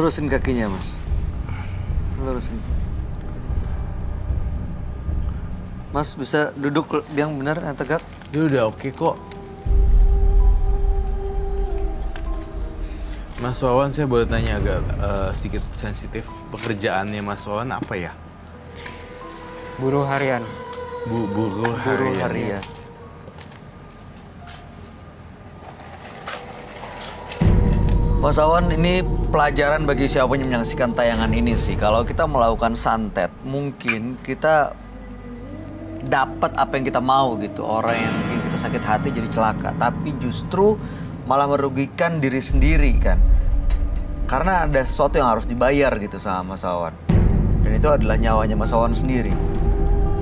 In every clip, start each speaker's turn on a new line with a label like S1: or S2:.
S1: Lurusin kakinya, Mas. Lurusin. Mas bisa duduk yang benar, yang tegak?
S2: Dia udah oke kok. Mas Wawan, saya boleh tanya agak sedikit sensitif. Pekerjaannya Mas Wawan apa ya?
S3: Buruh harian.
S2: Buruh
S1: Buruh
S2: harian.
S1: harian. Mas Awan, ini pelajaran bagi siapa yang menyaksikan tayangan ini sih. Kalau kita melakukan santet, mungkin kita dapat apa yang kita mau gitu. Orang yang bikin kita sakit hati jadi celaka. Tapi justru malah merugikan diri sendiri kan. Karena ada sesuatu yang harus dibayar gitu sama Mas Awan. Dan itu adalah nyawanya Mas Awan sendiri.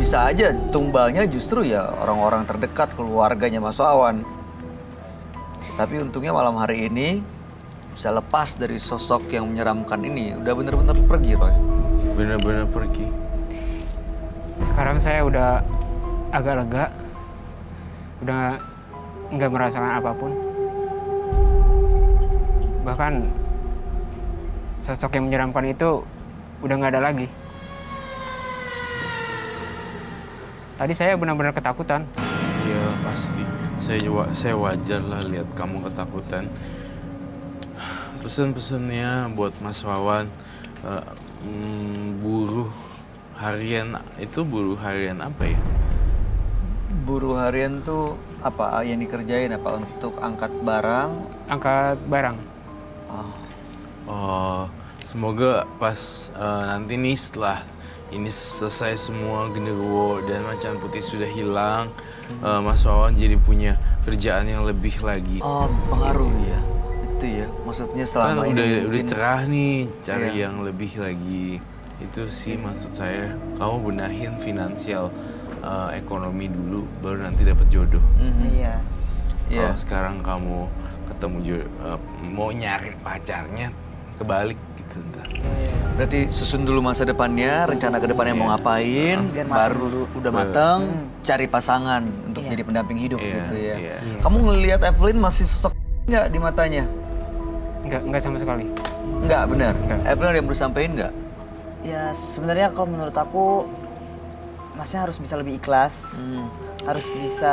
S1: Bisa aja tumbalnya justru ya orang-orang terdekat, keluarganya Mas Awan. Tapi untungnya malam hari ini bisa lepas dari sosok yang menyeramkan ini. Udah bener-bener pergi, Roy.
S2: Bener-bener pergi.
S3: Sekarang saya udah agak lega. Udah nggak merasakan apapun. Bahkan sosok yang menyeramkan itu udah nggak ada lagi. Tadi saya benar-benar ketakutan.
S2: Iya pasti. Saya wajar lah lihat kamu ketakutan. Pesan-pesannya buat Mas Wawan, buruh harian itu buruh harian apa ya?
S1: Buruh harian tuh apa yang dikerjain? Apa untuk angkat barang?
S3: Angkat barang.
S2: Oh, semoga pas nanti nih setelah ini selesai semua genderuwo dan macan putih sudah hilang, Mas Wawan jadi punya kerjaan yang lebih lagi.
S1: Oh, pengaruh ya. Itu ya. Maksudnya selama
S2: Kan
S1: ini
S2: udah
S1: mungkin
S2: cerah nih, cari
S1: Iya.
S2: yang lebih lagi. Itu sih maksud saya. Kamu benahin finansial ekonomi dulu, baru nanti dapat jodoh.
S4: Iya.
S1: Iya.
S2: Kalau sekarang kamu ketemu mau nyari pacarnya, kebalik gitu ntar.
S1: Berarti susun dulu masa depannya, rencana ke depannya mau ngapain,
S4: Biar matang
S1: baru
S4: dulu.
S1: udah mateng, cari pasangan untuk
S4: Iya.
S1: jadi pendamping hidup
S2: Iya,
S1: gitu ya.
S2: iya.
S1: Kamu ngelihat Evelyn masih sosok nggak di matanya?
S3: Nggak sama sekali.
S1: Nggak, benar.
S3: Nggak.
S1: Evelyn ada yang perlu sampein nggak?
S4: Ya sebenarnya kalau menurut aku Masnya harus bisa lebih ikhlas, harus bisa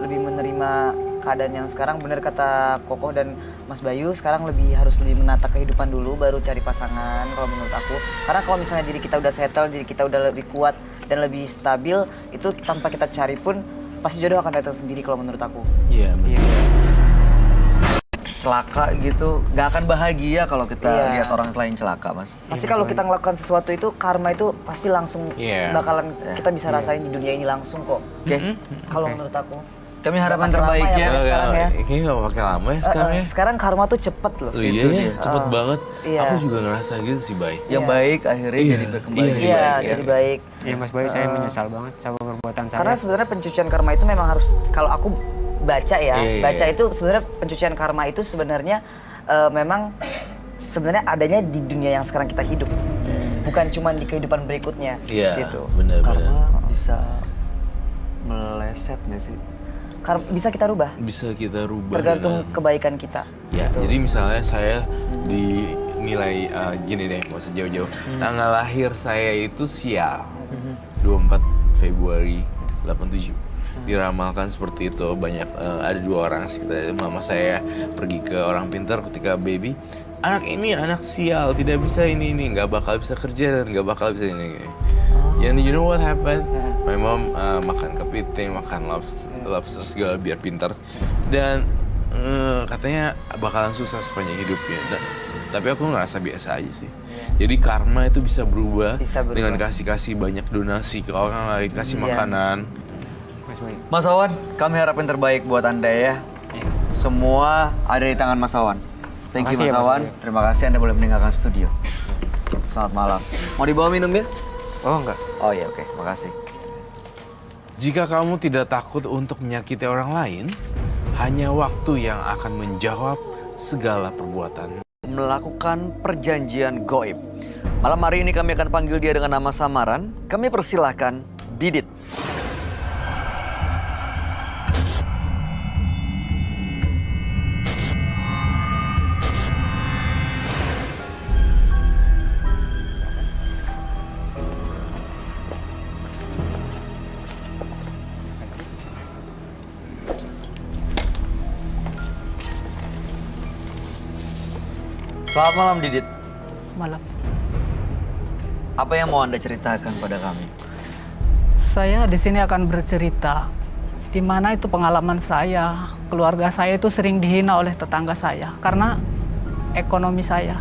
S4: lebih menerima keadaan yang sekarang. Benar kata Kokoh dan Mas Bayu, sekarang harus lebih menata kehidupan dulu, baru cari pasangan kalau menurut aku. Karena kalau misalnya diri kita udah settle, diri kita udah lebih kuat dan lebih stabil, itu tanpa kita cari pun pasti jodoh akan datang sendiri kalau menurut aku.
S2: Iya, bener.
S3: Iya.
S1: Celaka gitu, nggak akan bahagia kalau kita
S4: Iya.
S1: lihat orang lain celaka, Mas.
S4: Pasti kalau kita ngelakukan sesuatu itu, karma itu pasti langsung
S2: Iya.
S4: bakalan kita bisa rasain di dunia ini langsung kok.
S1: Oke,
S4: Kalau menurut aku.
S1: kami harapan
S4: Nggak pakai
S1: terbaik
S4: lama
S1: ya.
S4: ya, Mas. Sekarang ya.
S2: Kayaknya nggak pakai lama ya sekarang ya.
S4: Sekarang karma tuh cepet loh.
S2: Oh, iya
S1: Itu
S2: ya,
S1: dia.
S2: cepet banget.
S4: Iya.
S2: Aku juga ngerasa gitu sih, Bay.
S1: Yang baik akhirnya jadi berkembang jadi
S4: Iya,
S1: baik ya.
S4: jadi baik.
S3: Iya Mas Bayu, saya menyesal banget sama perbuatan saya.
S4: Karena sebenarnya pencucian karma itu memang harus, kalau aku baca ya,
S2: Iya,
S4: baca
S2: iya.
S4: itu sebenarnya pencucian karma itu sebenarnya memang sebenarnya adanya di dunia yang sekarang kita hidup, bukan cuma di kehidupan berikutnya.
S2: Iya,
S4: Gitu.
S2: bener-bener.
S1: Karma bisa meleset nggak sih?
S4: Bisa kita rubah,
S2: Bisa kita rubah
S4: tergantung
S2: dengan-
S4: kebaikan kita.
S2: Ya,
S4: Gitu.
S2: jadi misalnya saya dinilai gini deh, mau sejauh-jauh. Tanggal lahir saya itu sial. 24 Februari 87. Diramalkan seperti itu. Banyak ada 2 orang sekitar mama saya pergi ke orang pintar ketika baby. Anak ini anak sial, tidak bisa ini, nggak bakal bisa kerja dan nggak bakal bisa ini. Yang you know what happened? My mom makan kepiting, makan lobster segala biar pintar. Dan katanya bakalan susah sepanjang hidupnya. Tapi aku ngerasa biasa aja sih. Jadi karma itu bisa berubah,
S4: Bisa berubah.
S2: dengan kasih banyak donasi ke orang lain, kasih
S4: Iya.
S2: makanan.
S3: Mas Bayu.
S1: Mas Awan, kami harapin terbaik buat Anda ya. Semua ada di tangan Mas Awan. Thank you
S3: Makasih
S1: Mas
S3: ya, Mas
S1: Awan.
S3: Bayu.
S1: Terima kasih Anda boleh meninggalkan studio. Selamat malam. Mau dibawa minum ya?
S3: Oh enggak.
S1: Oh iya, oke. Makasih.
S2: Jika kamu tidak takut untuk menyakiti orang lain, hanya waktu yang akan menjawab segala perbuatan.
S1: Melakukan perjanjian goib. Malam hari ini kami akan panggil dia dengan nama samaran. Kami persilahkan Didit. Selamat malam Didit.
S5: Malam.
S1: Apa yang mau Anda ceritakan pada kami?
S5: Saya di sini akan bercerita di mana itu pengalaman saya. Keluarga saya itu sering dihina oleh tetangga saya karena ekonomi saya.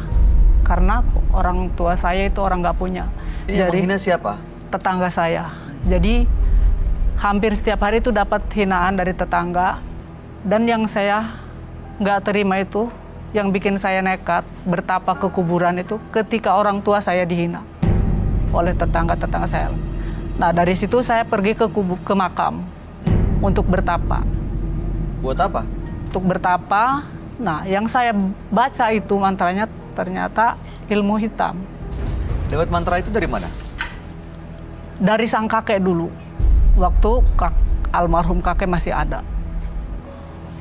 S5: Karena orang tua saya itu orang nggak punya.
S1: Ini yang menghina siapa?
S5: Tetangga saya. Jadi hampir setiap hari itu dapat hinaan dari tetangga. Dan yang saya nggak terima itu, yang bikin saya nekat bertapa ke kuburan itu ketika orang tua saya dihina oleh tetangga-tetangga saya. Nah dari situ saya pergi ke makam untuk bertapa.
S1: Buat apa?
S5: Untuk bertapa, nah yang saya baca itu mantranya ternyata ilmu hitam.
S1: Dapat mantra itu dari mana?
S5: Dari sang kakek dulu, waktu almarhum kakek masih ada.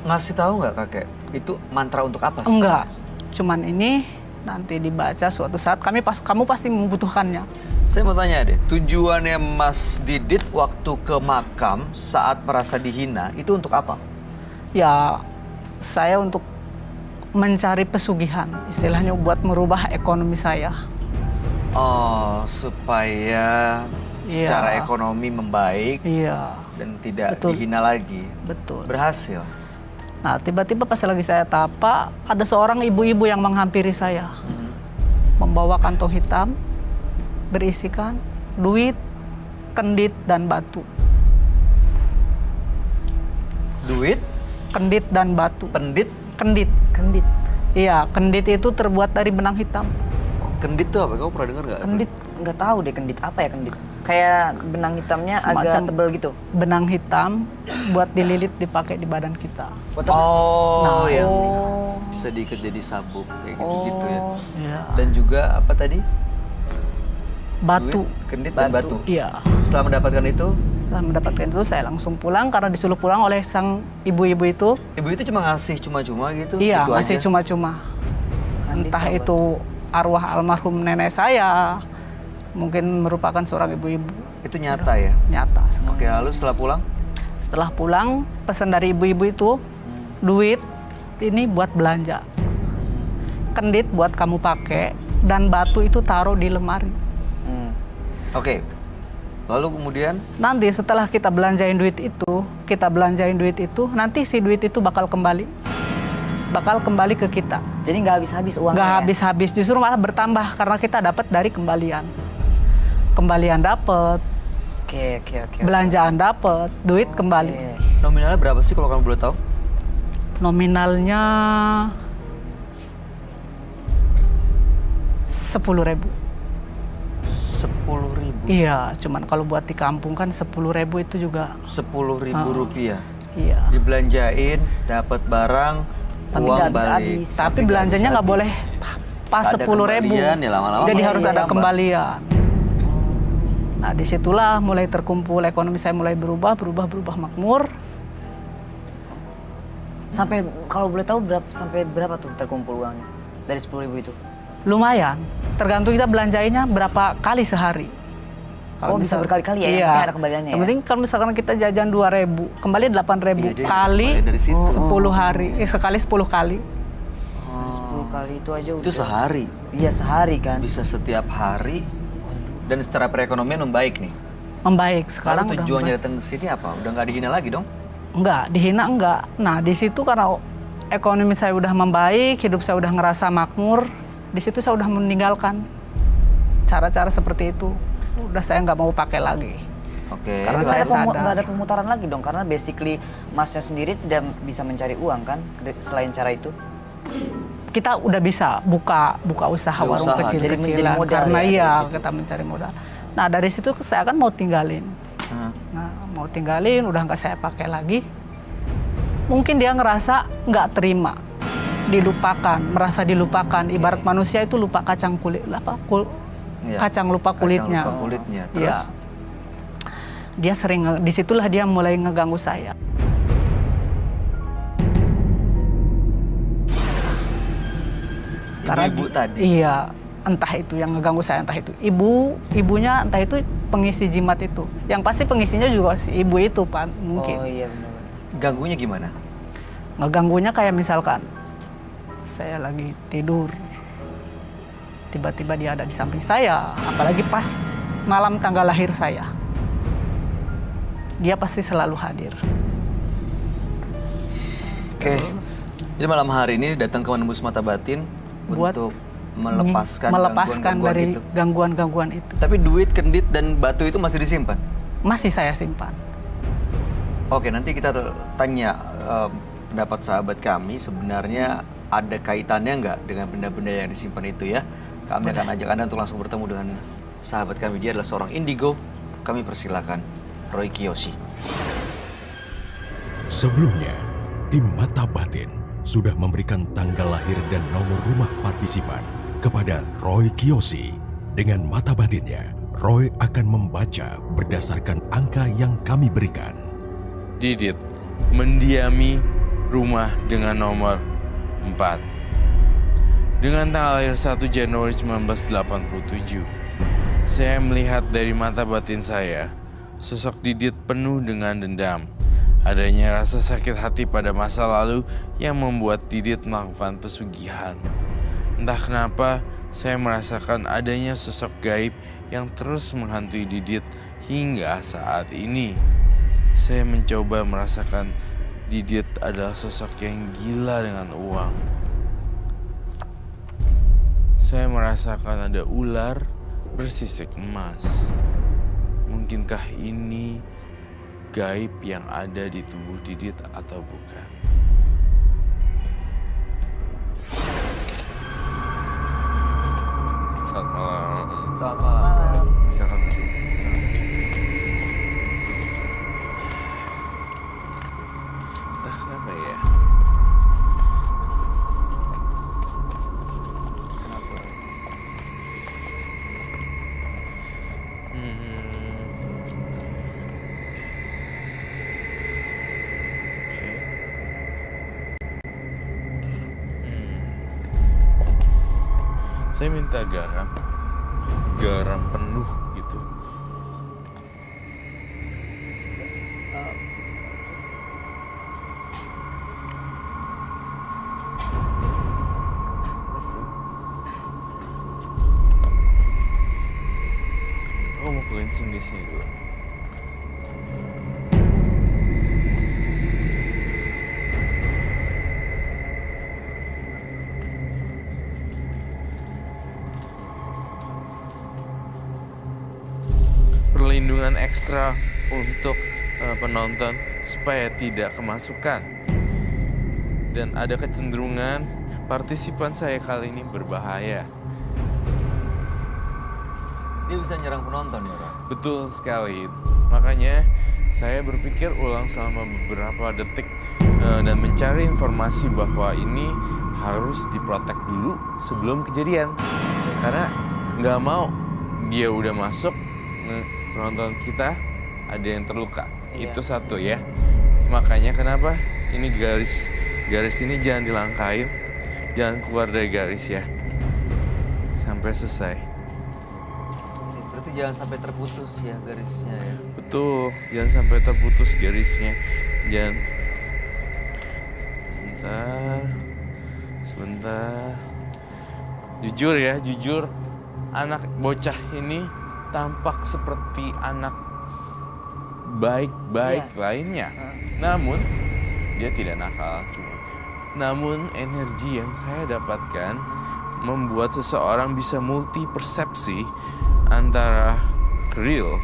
S1: Ngasih tahu nggak kakek? Itu mantra untuk apa sih?
S5: Enggak, cuman ini nanti dibaca suatu saat kamu pasti membutuhkannya.
S1: Saya mau tanya deh, tujuannya Mas Didit waktu ke makam saat merasa dihina itu untuk apa?
S5: Ya, saya untuk mencari pesugihan, istilahnya buat merubah ekonomi saya.
S1: Oh, supaya
S5: Iya.
S1: secara ekonomi membaik
S5: Iya,
S1: dan tidak
S5: Betul.
S1: dihina lagi.
S5: betul.
S1: Berhasil.
S5: Nah, tiba-tiba pas lagi saya tapa, ada seorang ibu-ibu yang menghampiri saya. Membawa kantong hitam, berisikan duit, kendit, dan batu.
S1: Duit,
S5: Kendit dan batu.
S1: pendit.
S5: Kendit.
S4: Kendit.
S5: Iya, kendit itu terbuat dari benang hitam.
S1: Kendit tuh apa? Kamu pernah dengar nggak?
S4: Kendit nggak tahu deh kendit apa ya kendit. Kayak benang hitamnya agak
S5: Semacam
S4: tebal gitu.
S5: Benang hitam buat dililit dipakai di badan kita.
S1: Oh,
S5: Nah,
S1: yang
S4: Oh.
S1: bisa diikat jadi sabuk kayak gitu-gitu ya.
S5: Iya.
S1: Dan juga apa tadi?
S5: Batu.
S1: Duit, kendit, dan batu.
S5: Iya.
S1: Setelah mendapatkan itu,
S5: Setelah mendapatkan itu saya langsung pulang karena disuruh pulang oleh sang ibu-ibu itu.
S1: ibu itu cuma ngasih cuma-cuma gitu?
S5: Iya,
S1: gitu
S5: masih
S1: aja?
S5: cuma-cuma.
S4: Kendit
S5: Entah
S4: sama
S5: itu arwah almarhum nenek saya, mungkin merupakan seorang ibu-ibu
S1: Itu nyata ya?
S5: nyata.
S1: Oke, lalu setelah pulang?
S5: Setelah pulang, pesan dari ibu-ibu itu, duit ini buat belanja. Kendit buat kamu pakai, dan batu itu taruh di lemari.
S4: Hmm.
S1: Oke. Lalu kemudian?
S5: Nanti setelah kita belanjain duit itu, nanti si duit itu bakal kembali ke kita.
S4: Jadi nggak habis-habis uangnya.
S5: Nggak
S4: ya?
S5: habis-habis, justru malah bertambah karena kita dapat dari kembalian. Kembalian dapat,
S4: Oke.
S5: belanjaan dapat, duit kembali.
S4: Oke.
S1: Nominalnya berapa sih kalau kamu boleh tahu?
S5: Nominalnya 10.000.
S1: 10.000.
S5: Iya, cuman kalau buat di kampung kan 10.000 itu juga.
S1: 10.000 rupiah.
S5: Iya.
S1: Dibelanjain, dapat barang,
S4: Tapi
S1: uang
S4: nggak
S1: balik.
S4: habis-habis.
S5: Tapi belanjanya nggak boleh pas
S1: Ada
S5: 10.000.
S1: kembalian, ya lama-lama
S5: Jadi
S1: malah
S5: harus ada
S1: nambah.
S5: kembalian. Nah disitulah mulai terkumpul, ekonomi saya mulai berubah makmur.
S4: Sampai kalau boleh tahu sampai berapa tuh terkumpul uangnya dari 10.000 itu?
S5: Lumayan, tergantung kita belanjainnya berapa kali sehari.
S4: Oh, bisa berkali-kali ya, yang
S5: Iya.
S4: penting ada kembaliannya
S5: Yang
S4: ya?
S5: penting kalau misalkan kita jajan 2.000, kembali 8.000
S1: Iya, dia
S5: kali
S1: kembali dari situ.
S5: 10 hari. Sekali 10 kali.
S4: 10 kali itu aja udah.
S1: Itu sehari.
S4: Iya sehari kan.
S1: Bisa setiap hari. Dan secara perekonomian membaik nih.
S5: Membaik sekarang
S1: Lalu
S5: udah
S1: tujuannya
S5: membaik.
S1: datang ke sini apa? Udah nggak dihina lagi dong?
S5: Enggak, dihina enggak. Nah, di situ karena ekonomi saya udah membaik, hidup saya udah ngerasa makmur, di situ saya udah meninggalkan cara-cara seperti itu. Udah saya nggak mau pakai lagi.
S1: Oke.
S5: Karena
S4: Nggak
S5: saya
S4: ada
S5: sadar.
S4: nggak ada pemutaran lagi dong karena basically masnya sendiri tidak bisa mencari uang kan selain cara itu.
S5: Kita udah bisa buka usaha
S1: Udah
S5: warung
S1: usaha.
S4: Jadi menjadi
S5: kecil-kecilan
S4: modal
S5: karena
S4: ya dari
S5: iya
S4: situ.
S5: kita mencari modal. Nah, dari situ saya kan mau tinggalin.
S1: Hah.
S5: Nah, mau tinggalin udah nggak saya pakai lagi. Mungkin dia ngerasa nggak terima, dilupakan, merasa dilupakan. Ibarat manusia itu lupa kacang kulit,
S1: Iya.
S5: kacang lupa kulitnya.
S1: Kacang lupa kulitnya. Terus?
S5: Iya. Dia sering, disitulah dia mulai ngeganggu saya.
S1: Ibu-ibu tadi.
S5: Iya, entah itu yang ngeganggu saya, entah itu ibunya, entah itu pengisi jimat itu. Yang pasti pengisinya juga si ibu itu, Pak, mungkin.
S4: Oh iya benar.
S1: Ganggunya gimana?
S5: Ngeganggunya kayak misalkan saya lagi tidur, tiba-tiba dia ada di samping saya, apalagi pas malam tanggal lahir saya. Dia pasti selalu hadir.
S1: Oke. Jadi malam hari ini datang ke menembus mata batin
S5: Buat
S1: untuk melepaskan
S5: melepaskan
S1: gangguan-gangguan
S5: dari
S1: itu.
S5: gangguan-gangguan itu.
S1: Tapi duit, kendit, dan batu itu masih disimpan?
S5: Masih saya simpan.
S1: Oke, nanti kita tanya pendapat sahabat kami sebenarnya ada kaitannya nggak dengan benda-benda yang disimpan itu ya. Kami akan ajak Anda untuk langsung bertemu dengan sahabat kami. Dia adalah seorang indigo. Kami persilakan Roy Kiyoshi.
S6: Sebelumnya, tim Mata Batin sudah memberikan tanggal lahir dan nomor rumah partisipan kepada Roy Kiyoshi. Dengan mata batinnya, Roy akan membaca berdasarkan angka yang kami berikan.
S2: Didit mendiami rumah dengan nomor 4. Dengan tanggal lahir 1 Januari 1987, saya melihat dari mata batin saya, sosok Didit penuh dengan dendam. Adanya rasa sakit hati pada masa lalu yang membuat Didit melakukan pesugihan. Entah kenapa, saya merasakan adanya sosok gaib yang terus menghantui Didit hingga saat ini. Saya mencoba merasakan Didit adalah sosok yang gila dengan uang. Saya merasakan ada ular bersisik emas. Mungkinkah ini gaib yang ada di tubuh Didit atau bukan? Selamat malam.
S1: Selamat malam.
S2: Silakan duduk. Entah kenapa ya. Oke. Saya minta garam penuh gitu. Aku mau cleansing di sini dulu. Perlindungan ekstra untuk penonton supaya tidak kemasukan. Dan ada kecenderungan partisipan saya kali ini berbahaya.
S1: Dia bisa nyerang penonton ya, Roy?
S2: Betul sekali. Makanya saya berpikir ulang selama beberapa detik dan mencari informasi bahwa ini harus diprotek dulu sebelum kejadian. Karena nggak mau dia udah masuk, penonton kita ada yang terluka.
S4: Iya.
S2: Itu satu ya. Makanya kenapa ini garis ini jangan dilangkain, jangan keluar dari garis ya sampai selesai.
S1: Oke, berarti jangan sampai terputus ya garisnya ya.
S2: Betul, jangan sampai terputus garisnya. Jangan. Sebentar. Jujur ya, jujur. Anak bocah ini tampak seperti anak baik-baik lainnya. Namun, dia tidak nakal cuma. Namun, energi yang saya dapatkan membuat seseorang bisa multi persepsi antara real,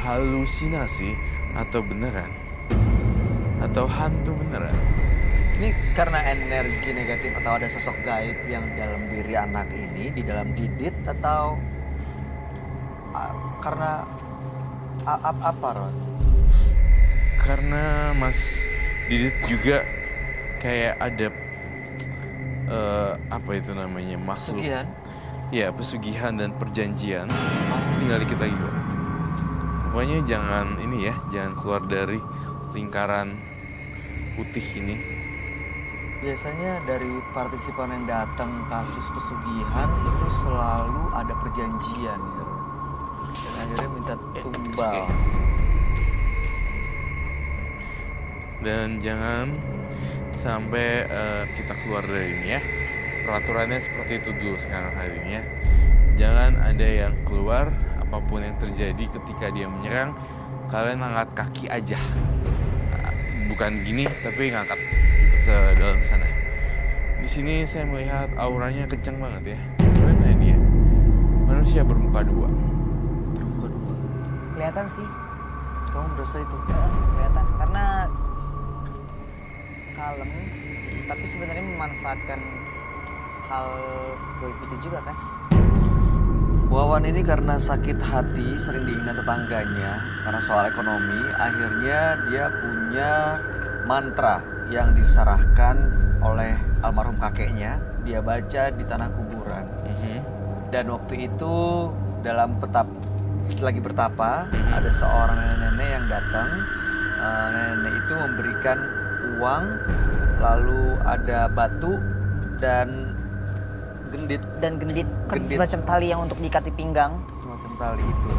S2: halusinasi, atau beneran. Atau hantu beneran.
S1: Ini karena energi negatif atau ada sosok gaib yang dalam diri anak ini, di dalam Didit, atau karena apa, Ron?
S2: Karena Mas Didit juga kayak ada apa itu namanya, makhluk.
S1: Pesugihan?
S2: Ya, pesugihan dan perjanjian. Tinggal dikit lagi kok. Pokoknya jangan ini ya, jangan keluar dari lingkaran putih ini.
S1: Biasanya dari partisipan yang datang kasus pesugihan itu selalu ada perjanjian ya, Ron. Dan akhirnya minta tumbal.
S2: Oke. Dan jangan sampai kita keluar dari ini ya. peraturannya seperti itu dulu sekarang hari ini ya. Jangan ada yang keluar, apapun yang terjadi ketika dia menyerang, kalian angkat kaki aja. Bukan gini, tapi ngangkat gitu ke dalam sana. Di sini saya melihat auranya kencang banget ya. Coba tanya dia. Manusia bermuka dua.
S4: Kelihatan sih.
S1: Kamu merasa itu?
S4: Kelihatan karena kalem tapi sebenarnya memanfaatkan hal goib itu juga kan.
S1: Wawan ini karena sakit hati, sering dihina tetangganya karena soal ekonomi, akhirnya dia punya mantra yang disarahkan oleh almarhum kakeknya. Dia baca di tanah kuburan. Dan waktu itu dalam lagi bertapa, ada seorang nenek-nenek yang datang. Nenek itu memberikan uang, lalu ada batu dan gendit.
S4: Semacam tali yang untuk diikat di pinggang.
S1: Semacam tali itu.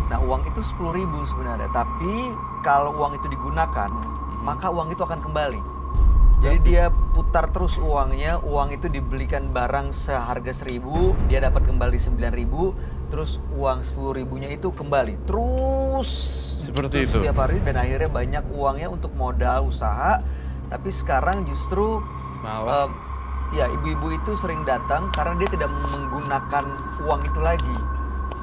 S1: Nah, uang itu 10.000 sebenarnya, tapi kalau uang itu digunakan, maka uang itu akan kembali. Jadi dia putar terus uangnya, uang itu dibelikan barang seharga 1.000, dia dapat kembali 9.000, terus uang 10.000-nya itu kembali. Terus
S2: Seperti itu.
S1: Setiap hari, dan akhirnya banyak uangnya untuk modal usaha. Tapi sekarang justru
S2: Malah
S1: ya ibu-ibu itu sering datang karena dia tidak menggunakan uang itu lagi.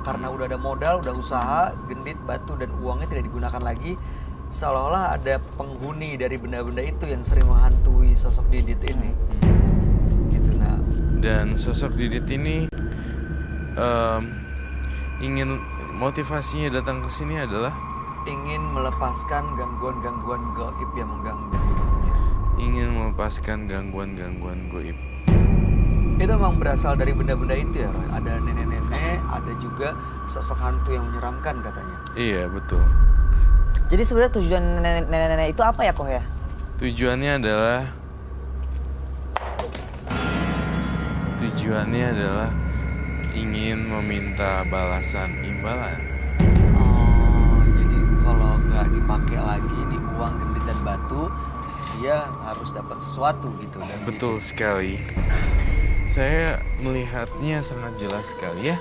S1: Karena udah ada modal, udah usaha, gendit, batu, dan uangnya tidak digunakan lagi. Seolah-olah ada penghuni dari benda-benda itu yang sering menghantui sosok Didit ini. Gitu, nah.
S2: dan sosok Didit ini ingin motivasinya datang ke sini adalah
S1: Ingin melepaskan gangguan-gangguan gaib yang mengganggu hidupnya.
S2: ingin melepaskan gangguan-gangguan goib.
S1: Itu memang berasal dari benda-benda itu ya, Roy. Ada nenek-nenek, ada juga sosok hantu yang menyeramkan katanya.
S2: Iya, betul.
S4: Jadi sebenarnya tujuan nenek-nenek itu apa ya, Koh ya?
S2: Tujuannya adalah ingin meminta balasan imbalan.
S1: Oh, jadi kalau nggak dipakai lagi di uang, gendit, dan batu, dia harus dapat sesuatu gitu. Dan
S2: Betul sekali. Saya melihatnya sangat jelas sekali ya.